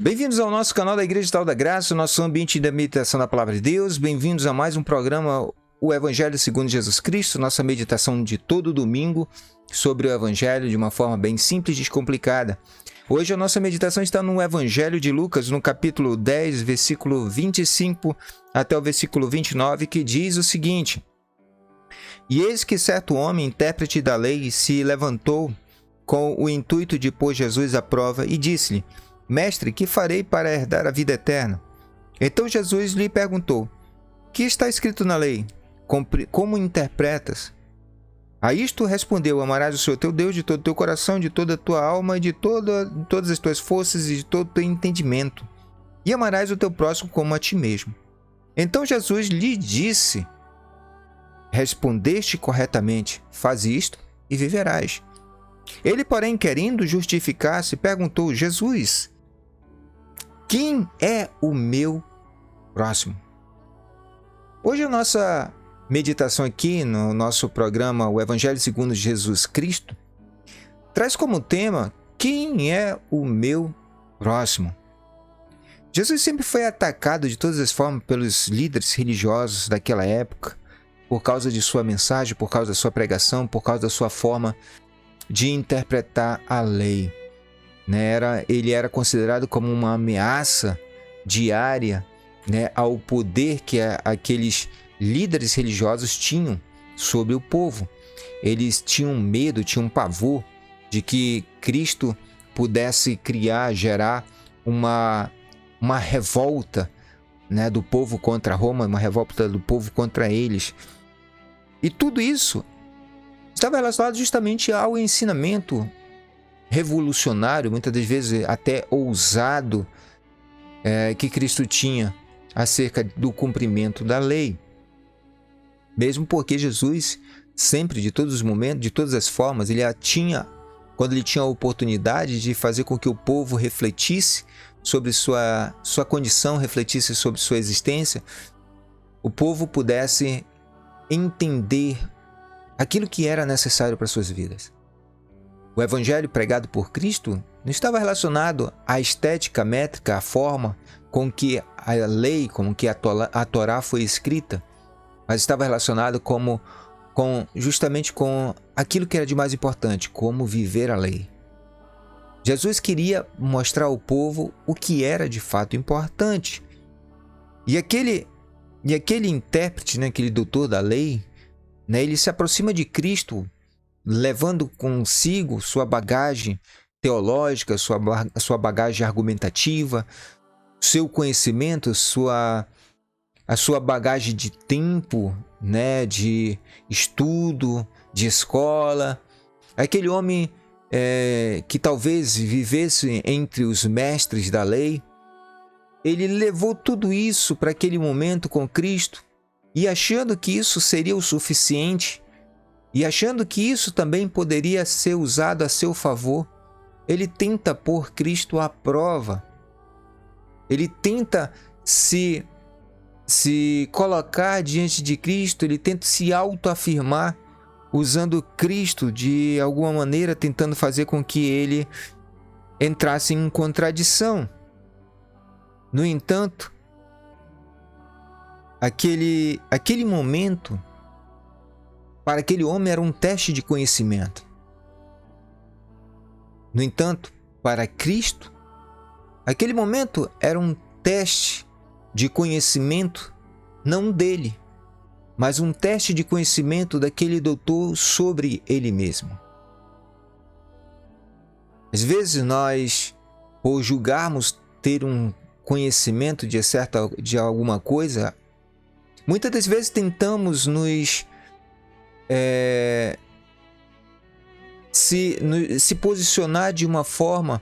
Bem-vindos ao nosso canal da Igreja Digital da Graça, nosso ambiente de meditação da Palavra de Deus. Bem-vindos a mais um programa, o Evangelho segundo Jesus Cristo, nossa meditação de todo domingo sobre o Evangelho de uma forma bem simples e descomplicada. Hoje a nossa meditação está no Evangelho de Lucas, no capítulo 10, versículo 25 até o versículo 29, que diz o seguinte: E eis que certo homem, intérprete da lei, se levantou com o intuito de pôr Jesus à prova e disse-lhe: Mestre, que farei para herdar a vida eterna? Então Jesus lhe perguntou: Que está escrito na lei? Como interpretas? A isto respondeu: Amarás o Senhor teu Deus de todo o teu coração, de toda a tua alma, de todas as tuas forças e de todo o teu entendimento. E amarás o teu próximo como a ti mesmo. Então Jesus lhe disse: Respondeste corretamente, faz isto e viverás. Ele, porém, querendo justificar-se, perguntou: Jesus, quem é o meu próximo? Hoje a nossa meditação aqui no nosso programa O Evangelho segundo Jesus Cristo traz como tema: quem é o meu próximo? Jesus sempre foi atacado de todas as formas pelos líderes religiosos daquela época por causa de sua mensagem, por causa da sua pregação, por causa da sua forma de interpretar a lei. Ele era considerado como uma ameaça diária, ao poder que aqueles líderes religiosos tinham sobre o povo. Eles tinham medo, tinham pavor de que Cristo pudesse gerar uma revolta, do povo contra Roma, uma revolta do povo contra eles. E tudo isso estava relacionado justamente ao ensinamento revolucionário, muitas das vezes até ousado, que Cristo tinha acerca do cumprimento da lei. Mesmo porque Jesus sempre, de todos os momentos, de todas as formas, quando ele tinha a oportunidade de fazer com que o povo refletisse sobre sua condição, refletisse sobre sua existência, o povo pudesse entender aquilo que era necessário para suas vidas. O evangelho pregado por Cristo não estava relacionado à estética métrica, à forma com que a lei, com que a Torá foi escrita, mas estava relacionado justamente com aquilo que era de mais importante, como viver a lei. Jesus queria mostrar ao povo o que era de fato importante. E aquele intérprete, aquele doutor da lei, ele se aproxima de Cristo levando consigo sua bagagem teológica, sua bagagem argumentativa, seu conhecimento, a sua bagagem de tempo, de estudo, de escola. Aquele homem que talvez vivesse entre os mestres da lei, ele levou tudo isso para aquele momento com Cristo e achando que isso seria o suficiente, e achando que isso também poderia ser usado a seu favor, ele tenta pôr Cristo à prova. Ele tenta se colocar diante de Cristo, ele tenta se autoafirmar, usando Cristo de alguma maneira, tentando fazer com que ele entrasse em contradição. No entanto, aquele momento, para aquele homem era um teste de conhecimento. No entanto, para Cristo, aquele momento era um teste de conhecimento, não dele, mas um teste de conhecimento daquele doutor sobre ele mesmo. Às vezes nós, por julgarmos ter um conhecimento de alguma coisa, muitas das vezes tentamos se posicionar de uma forma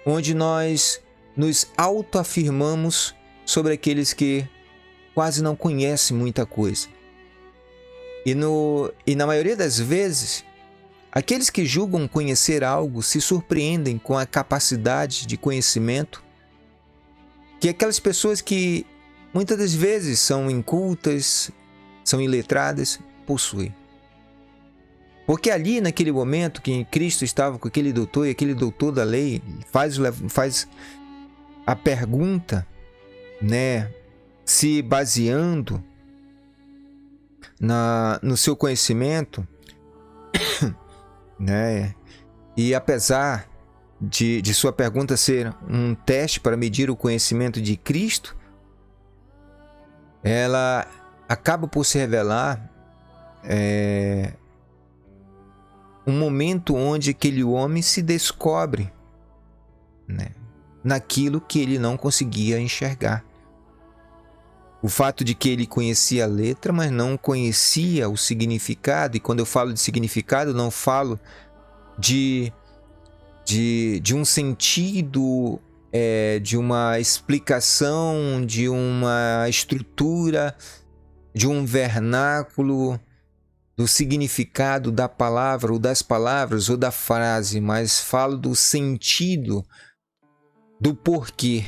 onde nós nos autoafirmamos sobre aqueles que quase não conhecem muita coisa. E na maioria das vezes, aqueles que julgam conhecer algo se surpreendem com a capacidade de conhecimento que aquelas pessoas que muitas das vezes são incultas, são iletradas, possuem. Porque ali, naquele momento que Cristo estava com aquele doutor, e aquele doutor da lei faz a pergunta, né, se baseando no seu conhecimento, né, e apesar de sua pergunta ser um teste para medir o conhecimento de Cristo, ela acaba por se revelar um momento onde aquele homem se descobre, né, naquilo que ele não conseguia enxergar. O fato de que ele conhecia a letra, mas não conhecia o significado, e quando eu falo de significado, não falo de um sentido, de uma explicação, de uma estrutura, de um vernáculo, do significado da palavra, ou das palavras, ou da frase, mas falo do sentido, do porquê.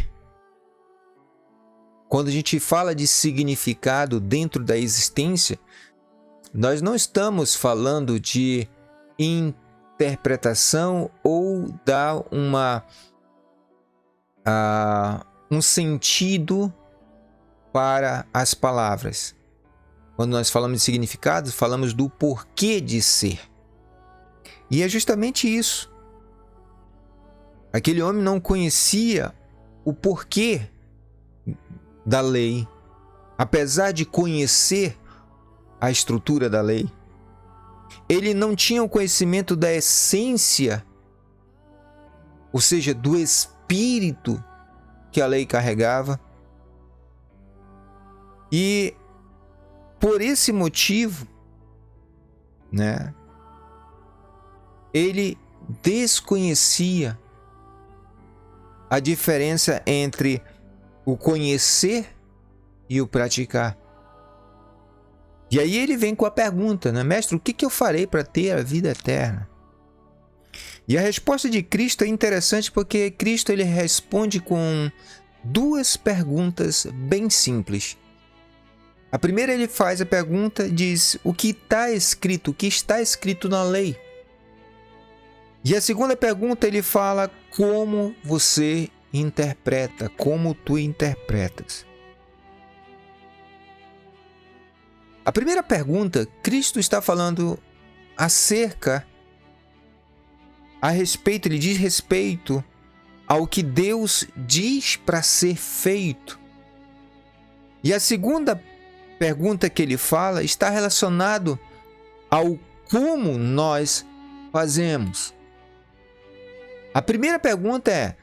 Quando a gente fala de significado dentro da existência, nós não estamos falando de interpretação ou dar um sentido para as palavras. Quando nós falamos de significado, falamos do porquê de ser. E é justamente isso. Aquele homem não conhecia o porquê da lei, apesar de conhecer a estrutura da lei. Ele não tinha o conhecimento da essência, ou seja, do espírito que a lei carregava. E por esse motivo, né, ele desconhecia a diferença entre o conhecer e o praticar. E aí ele vem com a pergunta, né? Mestre, o que eu farei para ter a vida eterna? E a resposta de Cristo é interessante porque Cristo ele responde com duas perguntas bem simples. A primeira, ele faz a pergunta, diz o que está escrito na lei. E a segunda pergunta, ele fala como você interpreta, como tu interpretas. A primeira pergunta, Cristo está falando ele diz respeito ao que Deus diz para ser feito. E a segunda pergunta que ele fala está relacionado ao como nós fazemos. A primeira pergunta é: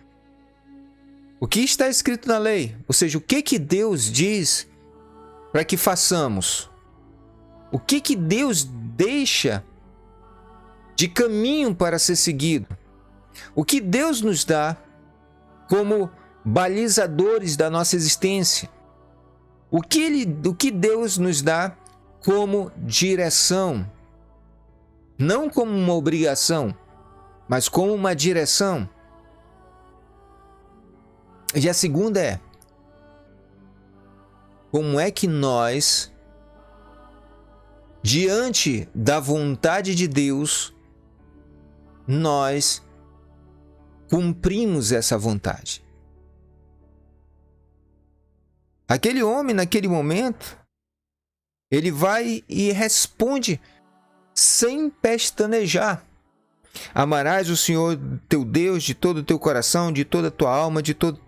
o que está escrito na lei? Ou seja, o que Deus diz para que façamos? O que Deus deixa de caminho para ser seguido? O que Deus nos dá como balizadores da nossa existência? O que Deus nos dá como direção? Não como uma obrigação, mas como uma direção. E a segunda é: como é que nós, diante da vontade de Deus, nós cumprimos essa vontade? Aquele homem, naquele momento, ele vai e responde sem pestanejar. Amarás o Senhor teu Deus de todo o teu coração, de toda a tua alma, de todas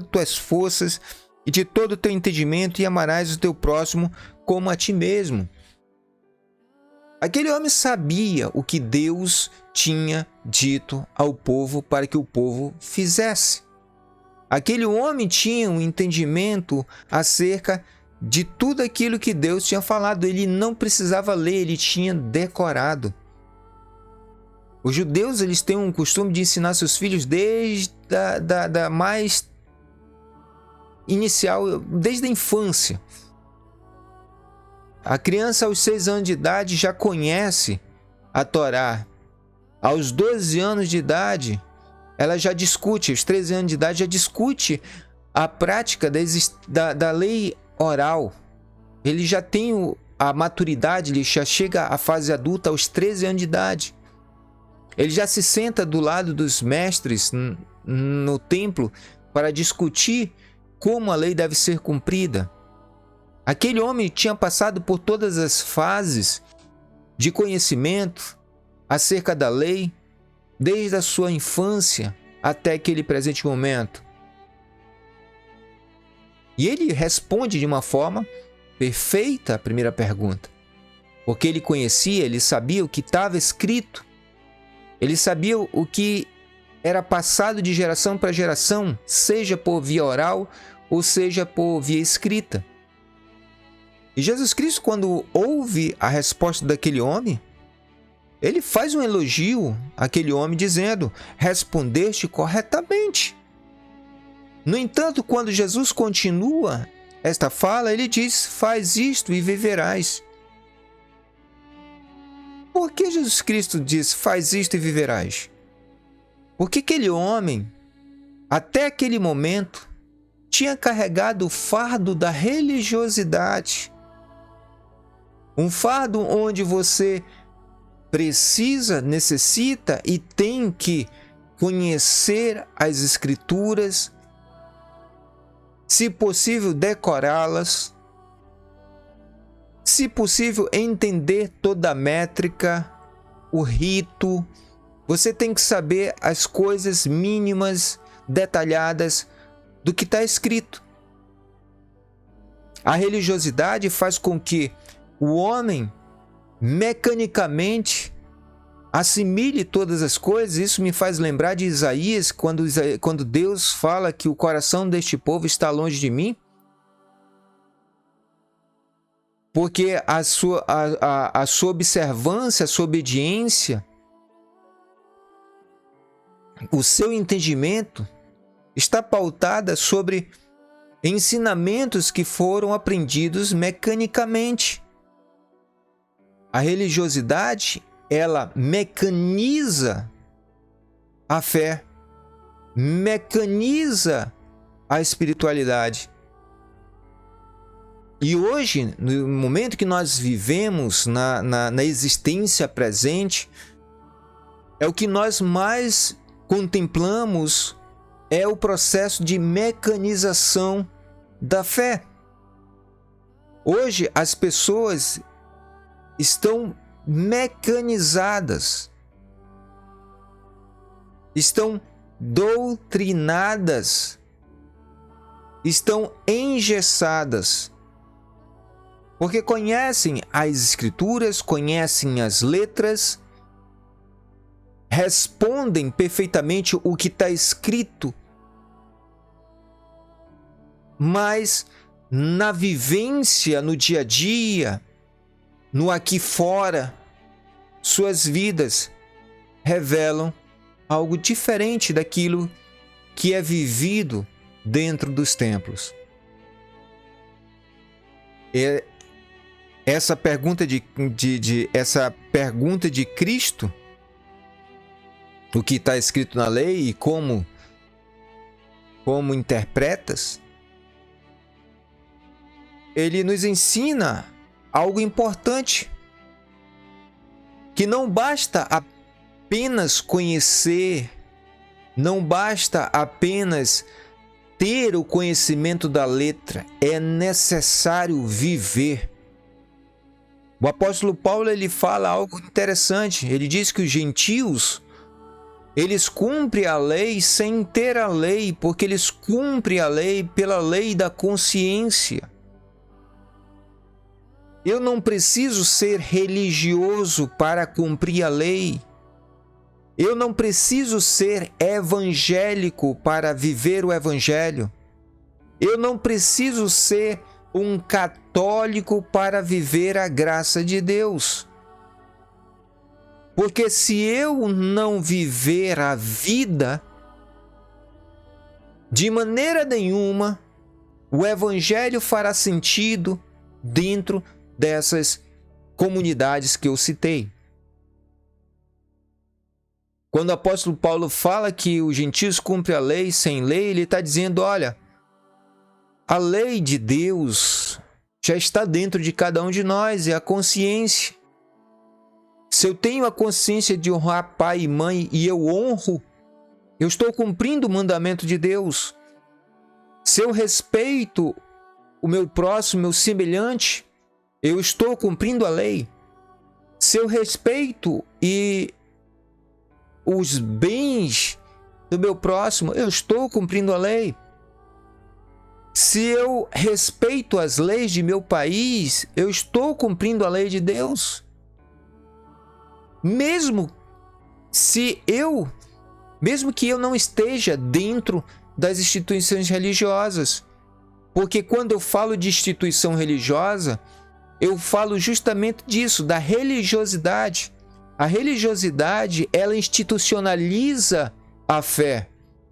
as tuas forças e de todo o teu entendimento, e amarás o teu próximo como a ti mesmo. Aquele homem sabia o que Deus tinha dito ao povo para que o povo fizesse. Aquele homem tinha um entendimento acerca de tudo aquilo que Deus tinha falado. Ele não precisava ler, ele tinha decorado. Os judeus, eles têm um costume de ensinar seus filhos desde da mais inicial, desde a infância. A criança aos 6 anos de idade já conhece a Torá. Aos 12 anos de idade, ela já discute, aos 13 anos de idade, já discute a prática da lei oral. Ele já tem a maturidade, ele já chega à fase adulta aos 13 anos de idade. Ele já se senta do lado dos mestres no templo para discutir como a lei deve ser cumprida. Aquele homem tinha passado por todas as fases de conhecimento acerca da lei, desde a sua infância até aquele presente momento. E ele responde de uma forma perfeita a primeira pergunta. Porque ele conhecia, ele sabia o que estava escrito. Ele sabia o que era passado de geração para geração, seja por via oral ou seja por via escrita. E Jesus Cristo, quando ouve a resposta daquele homem, ele faz um elogio àquele homem dizendo: respondeste corretamente. No entanto, quando Jesus continua esta fala, ele diz: faz isto e viverás. Por que Jesus Cristo diz: faz isto e viverás? Porque aquele homem, até aquele momento, tinha carregado o fardo da religiosidade. Um fardo onde você precisa, necessita e tem que conhecer as Escrituras, se possível decorá-las, se possível entender toda a métrica, o rito. Você tem que saber as coisas mínimas, detalhadas do que está escrito. A religiosidade faz com que o homem mecanicamente assimile todas as coisas. Isso me faz lembrar de Isaías, quando Deus fala que o coração deste povo está longe de mim, porque a sua observância, a sua obediência, o seu entendimento está pautada sobre ensinamentos que foram aprendidos mecanicamente. A religiosidade, ela mecaniza a fé, mecaniza a espiritualidade. E hoje, no momento que nós vivemos na existência presente, é o que nós mais contemplamos, é o processo de mecanização da fé. Hoje as pessoas estão mecanizadas, estão doutrinadas, estão engessadas, porque conhecem as Escrituras, conhecem as letras, respondem perfeitamente o que está escrito, mas na vivência, no dia a dia, no aqui fora, suas vidas revelam algo diferente daquilo que é vivido dentro dos templos. Essa pergunta de Cristo, o que está escrito na lei e como interpretas, ele nos ensina algo importante, que não basta apenas conhecer, não basta apenas ter o conhecimento da letra, é necessário viver. O apóstolo Paulo, ele fala algo interessante. Ele diz que os gentios, eles cumprem a lei sem ter a lei, porque eles cumprem a lei pela lei da consciência. Eu não preciso ser religioso para cumprir a lei. Eu não preciso ser evangélico para viver o evangelho. Eu não preciso ser um católico para viver a graça de Deus. Porque se eu não viver a vida, de maneira nenhuma, o evangelho fará sentido dentro dessas comunidades que eu citei. Quando o apóstolo Paulo fala que os gentios cumprem a lei sem lei, ele está dizendo: olha, a lei de Deus já está dentro de cada um de nós, é a consciência. Se eu tenho a consciência de honrar pai e mãe e eu honro, eu estou cumprindo o mandamento de Deus. Se eu respeito o meu próximo, meu semelhante, eu estou cumprindo a lei. Se eu respeito os bens do meu próximo, eu estou cumprindo a lei. Se eu respeito as leis de meu país, eu estou cumprindo a lei de Deus. Mesmo que eu não esteja dentro das instituições religiosas. Porque quando eu falo de instituição religiosa, eu falo justamente disso, da religiosidade. A religiosidade, ela institucionaliza a fé.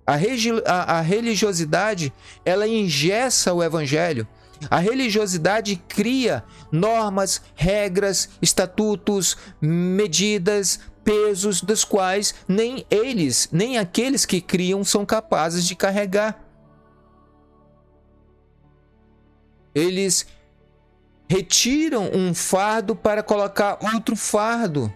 A religiosidade, ela engessa o evangelho. A religiosidade cria normas, regras, estatutos, medidas, pesos dos quais nem eles, nem aqueles que criam são capazes de carregar. Eles retiram um fardo para colocar outro fardo.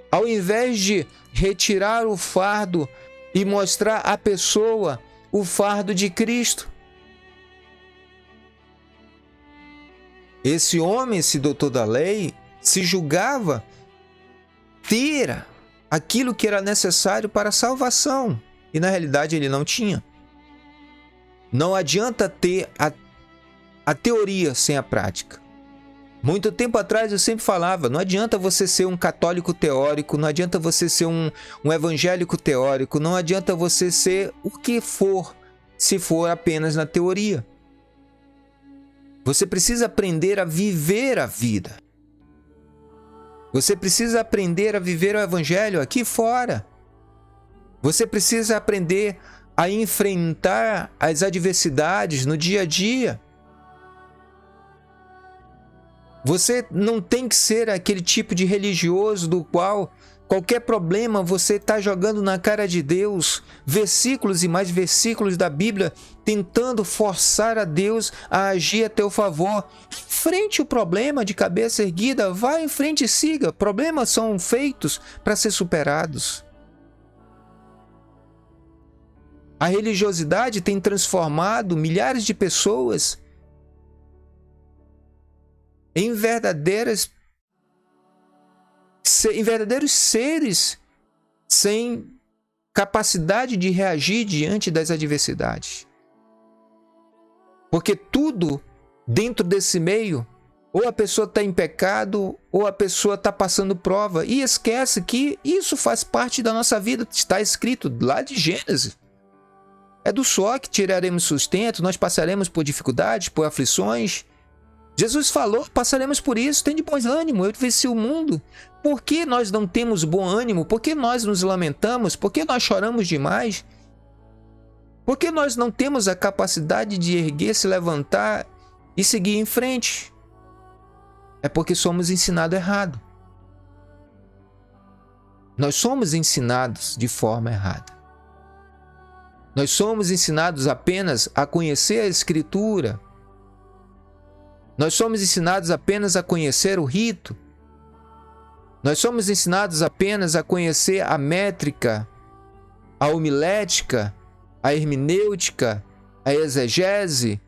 Ao invés de retirar o fardo e mostrar à pessoa o fardo de Cristo. Esse homem, esse doutor da lei, se julgava ter aquilo que era necessário para a salvação. E na realidade ele não tinha. Não adianta ter a teoria sem a prática. Muito tempo atrás eu sempre falava, não adianta você ser um católico teórico, não adianta você ser um evangélico teórico, não adianta você ser o que for, se for apenas na teoria. Você precisa aprender a viver a vida. Você precisa aprender a viver o evangelho aqui fora. Você precisa aprender a enfrentar as adversidades no dia a dia. Você não tem que ser aquele tipo de religioso do qual qualquer problema você está jogando na cara de Deus, versículos e mais versículos da Bíblia, tentando forçar a Deus a agir a teu favor. Enfrente o problema de cabeça erguida, vá em frente e siga. Problemas são feitos para ser superados. A religiosidade tem transformado milhares de pessoas em verdadeiros seres sem capacidade de reagir diante das adversidades. Porque tudo dentro desse meio, ou a pessoa está em pecado, ou a pessoa está passando prova, e esquece que isso faz parte da nossa vida, está escrito lá de Gênesis. É do suor que tiraremos sustento, nós passaremos por dificuldades, por aflições. Jesus falou, passaremos por isso, tem de bom ânimo, eu venci o mundo. Por que nós não temos bom ânimo? Por que nós nos lamentamos? Por que nós choramos demais? Por que nós não temos a capacidade de erguer, se levantar e seguir em frente? É porque somos ensinados errado. Nós somos ensinados de forma errada. Nós somos ensinados apenas a conhecer a Escritura. Nós somos ensinados apenas a conhecer o rito. Nós somos ensinados apenas a conhecer a métrica, a homilética, a hermenêutica, a exegese,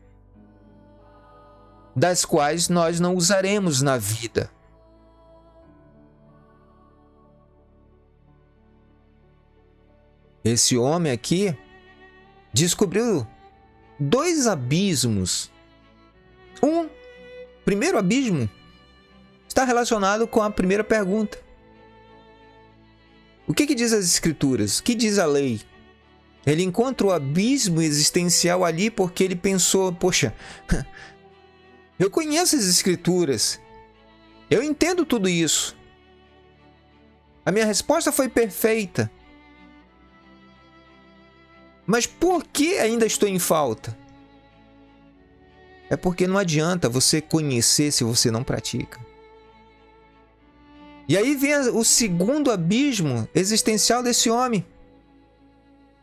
das quais nós não usaremos na vida. Esse homem aqui descobriu dois abismos. Primeiro abismo está relacionado com a primeira pergunta. O que diz as Escrituras? O que diz a lei? Ele encontra o abismo existencial ali porque ele pensou, poxa, eu conheço as Escrituras, eu entendo tudo isso. A minha resposta foi perfeita. Mas por que ainda estou em falta? É porque não adianta você conhecer se você não pratica. E aí vem o segundo abismo existencial desse homem.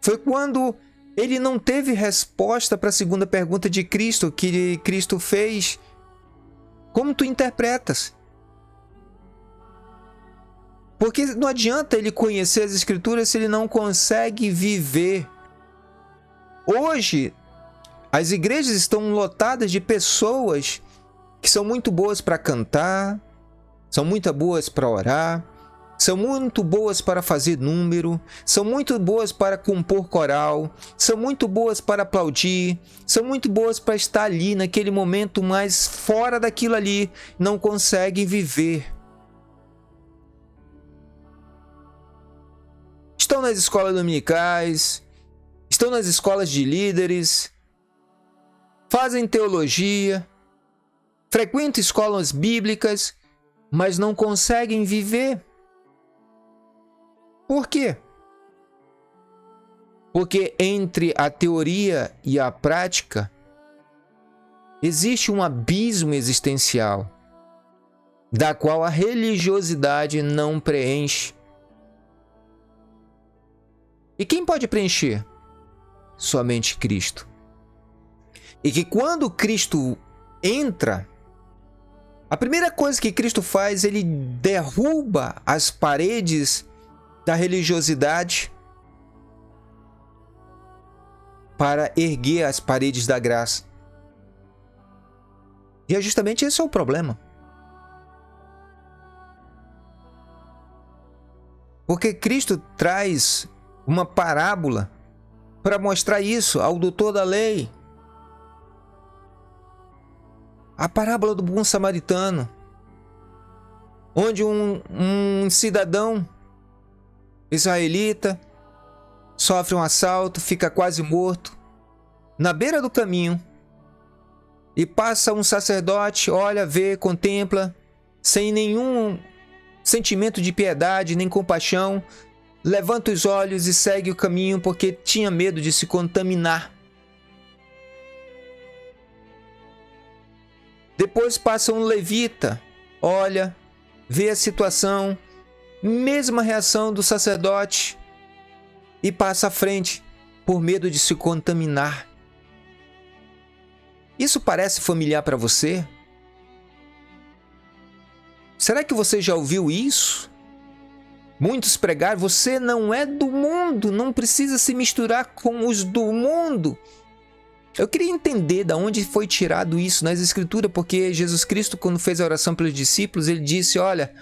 Foi quando ele não teve resposta para a segunda pergunta de Cristo, que Cristo fez. Como tu interpretas? Porque não adianta ele conhecer as Escrituras se ele não consegue viver Hoje, as igrejas estão lotadas de pessoas que são muito boas para cantar, são muito boas para orar, são muito boas para fazer número, são muito boas para compor coral, são muito boas para aplaudir, são muito boas para estar ali naquele momento, mas fora daquilo ali, não conseguem viver. Estão nas escolas dominicais, estão nas escolas de líderes, fazem teologia, frequentam escolas bíblicas, mas não conseguem viver. Por quê? Porque entre a teoria e a prática existe um abismo existencial, da qual a religiosidade não preenche. E quem pode preencher? Somente Cristo. E que quando Cristo entra, a primeira coisa que Cristo faz, ele derruba as paredes da religiosidade para erguer as paredes da graça. E é justamente esse é o problema. Porque Cristo traz uma parábola para mostrar isso ao doutor da lei. A parábola do bom samaritano, onde um cidadão israelita sofre um assalto, fica quase morto, na beira do caminho, e passa um sacerdote, olha, vê, contempla, sem nenhum sentimento de piedade nem compaixão, levanta os olhos e segue o caminho porque tinha medo de se contaminar. Depois passa um levita, olha, vê a situação, mesma reação do sacerdote e passa à frente por medo de se contaminar. Isso parece familiar para você? Será que você já ouviu isso? Muitos pregaram, você não é do mundo, não precisa se misturar com os do mundo. Eu queria entender de onde foi tirado isso nas Escrituras, porque Jesus Cristo, quando fez a oração pelos discípulos, ele disse, olha,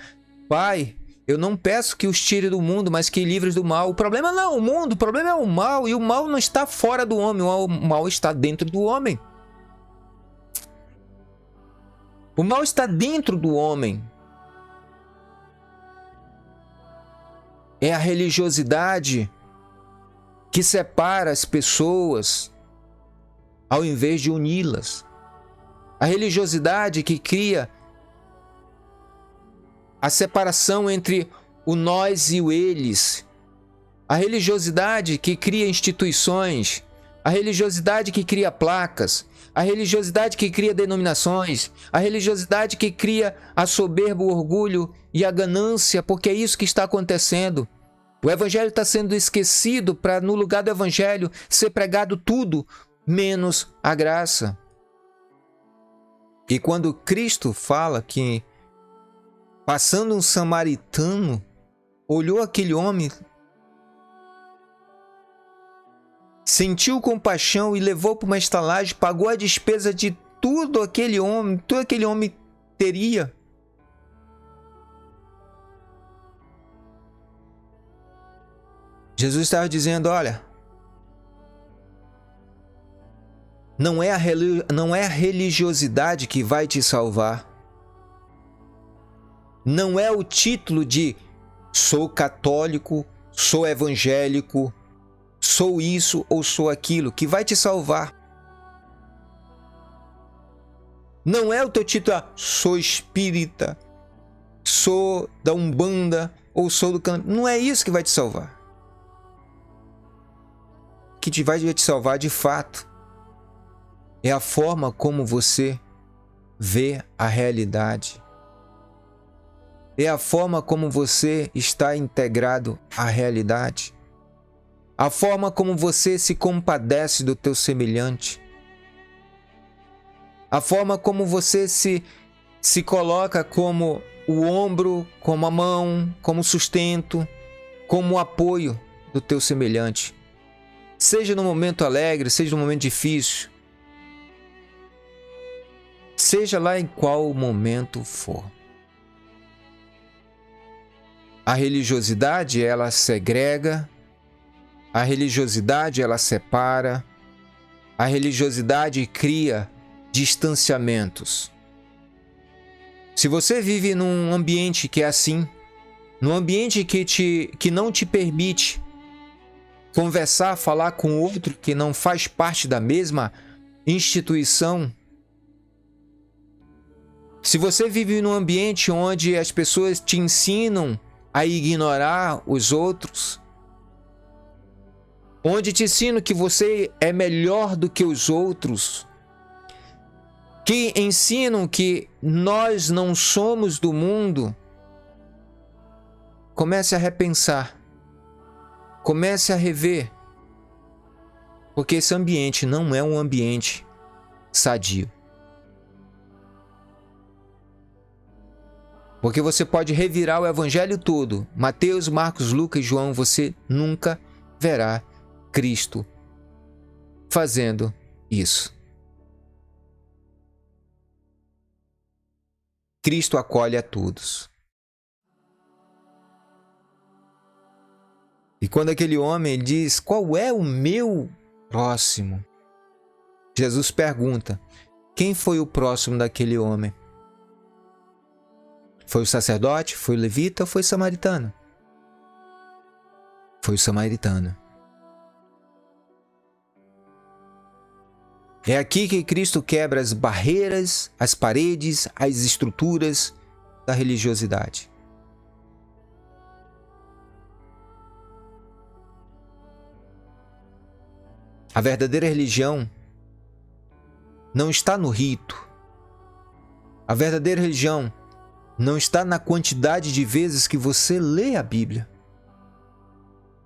Pai, eu não peço que os tire do mundo, mas que livres do mal. O problema não é o mundo, o problema é o mal, e o mal não está fora do homem, o mal está dentro do homem. O mal está dentro do homem. É a religiosidade que separa as pessoas ao invés de uni-las. A religiosidade que cria a separação entre o nós e o eles. A religiosidade que cria instituições. A religiosidade que cria placas. A religiosidade que cria denominações. A religiosidade que cria a soberba, o orgulho e a ganância, porque é isso que está acontecendo. O evangelho está sendo esquecido para, no lugar do evangelho, ser pregado tudo menos a graça. E quando Cristo fala que, passando um samaritano, olhou aquele homem, sentiu compaixão e levou para uma estalagem, pagou a despesa de tudo aquele homem teria. Jesus estava dizendo, olha, não é a religiosidade que vai te salvar. Não é o título de sou católico, sou evangélico, sou isso ou sou aquilo que vai te salvar. Não é o teu título, sou espírita, sou da Umbanda ou sou do candomblé. Não é isso que vai te salvar. O que vai te salvar de fato é a forma como você vê a realidade. É a forma como você está integrado à realidade. A forma como você se compadece do teu semelhante. A forma como você se coloca como o ombro, como a mão, como sustento, como o apoio do teu semelhante. Seja no momento alegre, seja no momento difícil, seja lá em qual momento for. A religiosidade, ela segrega, a religiosidade, ela separa, a religiosidade cria distanciamentos. Se você vive num ambiente que é assim, num ambiente que não te permite conversar, falar com outro que não faz parte da mesma instituição, se você vive num ambiente onde as pessoas te ensinam a ignorar os outros, onde te ensinam que você é melhor do que os outros, que ensinam que nós não somos do mundo, comece a repensar, comece a rever, porque esse ambiente não é um ambiente sadio. Porque você pode revirar o evangelho todo, Mateus, Marcos, Lucas e João, você nunca verá Cristo fazendo isso. Cristo acolhe a todos. E quando aquele homem diz, qual é o meu próximo? Jesus pergunta, quem foi o próximo daquele homem? Foi o sacerdote? Foi o levita ou foi o samaritano? Foi o samaritano. É aqui que Cristo quebra as barreiras, as paredes, as estruturas da religiosidade. A verdadeira religião não está no rito. A verdadeira religião não está na quantidade de vezes que você lê a Bíblia.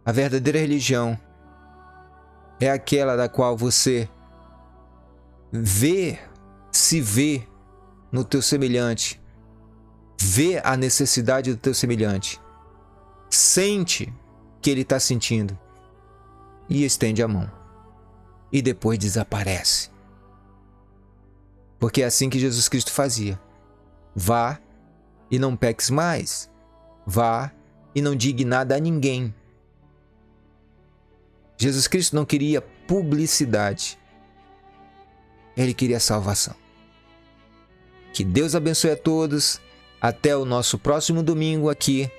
A verdadeira religião é aquela da qual você se vê no teu semelhante, vê a necessidade do teu semelhante, sente que ele está sentindo e estende a mão e depois desaparece. Porque é assim que Jesus Cristo fazia. Vá e não peques mais. Vá e não diga nada a ninguém. Jesus Cristo não queria publicidade. Ele queria salvação. Que Deus abençoe a todos. Até o nosso próximo domingo aqui,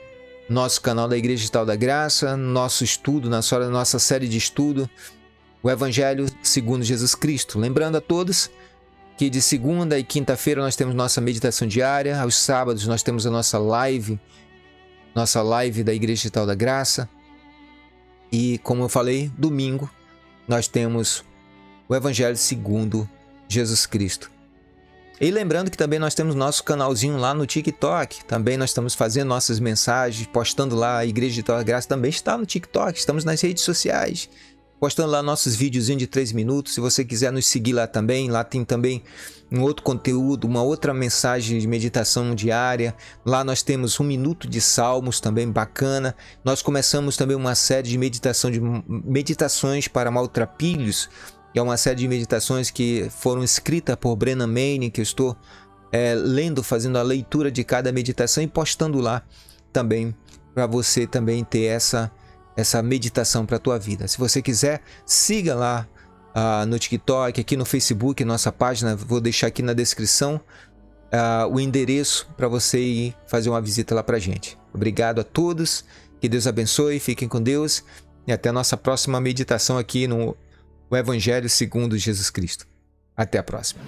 nosso canal da Igreja Digital da Graça, nosso estudo, nossa série de estudo, o Evangelho segundo Jesus Cristo. Lembrando a todos que de segunda e quinta-feira nós temos nossa meditação diária, aos sábados nós temos a nossa live da Igreja Digital da Graça. E como eu falei, domingo nós temos o Evangelho segundo Jesus Cristo. E lembrando que também nós temos nosso canalzinho lá no TikTok. Também nós estamos fazendo nossas mensagens, postando lá. A Igreja Digital da Graça também está no TikTok. Estamos nas redes sociais, postando lá nossos videozinhos de 3 minutos. Se você quiser nos seguir lá também tem também um outro conteúdo, uma outra mensagem de meditação diária. Lá nós temos 1 minuto de salmos também bacana. Nós começamos também uma série de meditações para maltrapilhos. É uma série de meditações que foram escritas por Brennan Manning, que eu estou lendo, fazendo a leitura de cada meditação e postando lá também, para você também ter essa meditação para a tua vida. Se você quiser, siga lá no TikTok, aqui no Facebook, nossa página, vou deixar aqui na descrição o endereço para você ir fazer uma visita lá para a gente. Obrigado a todos, que Deus abençoe, fiquem com Deus e até a nossa próxima meditação aqui no Evangelho segundo Jesus Cristo. Até a próxima.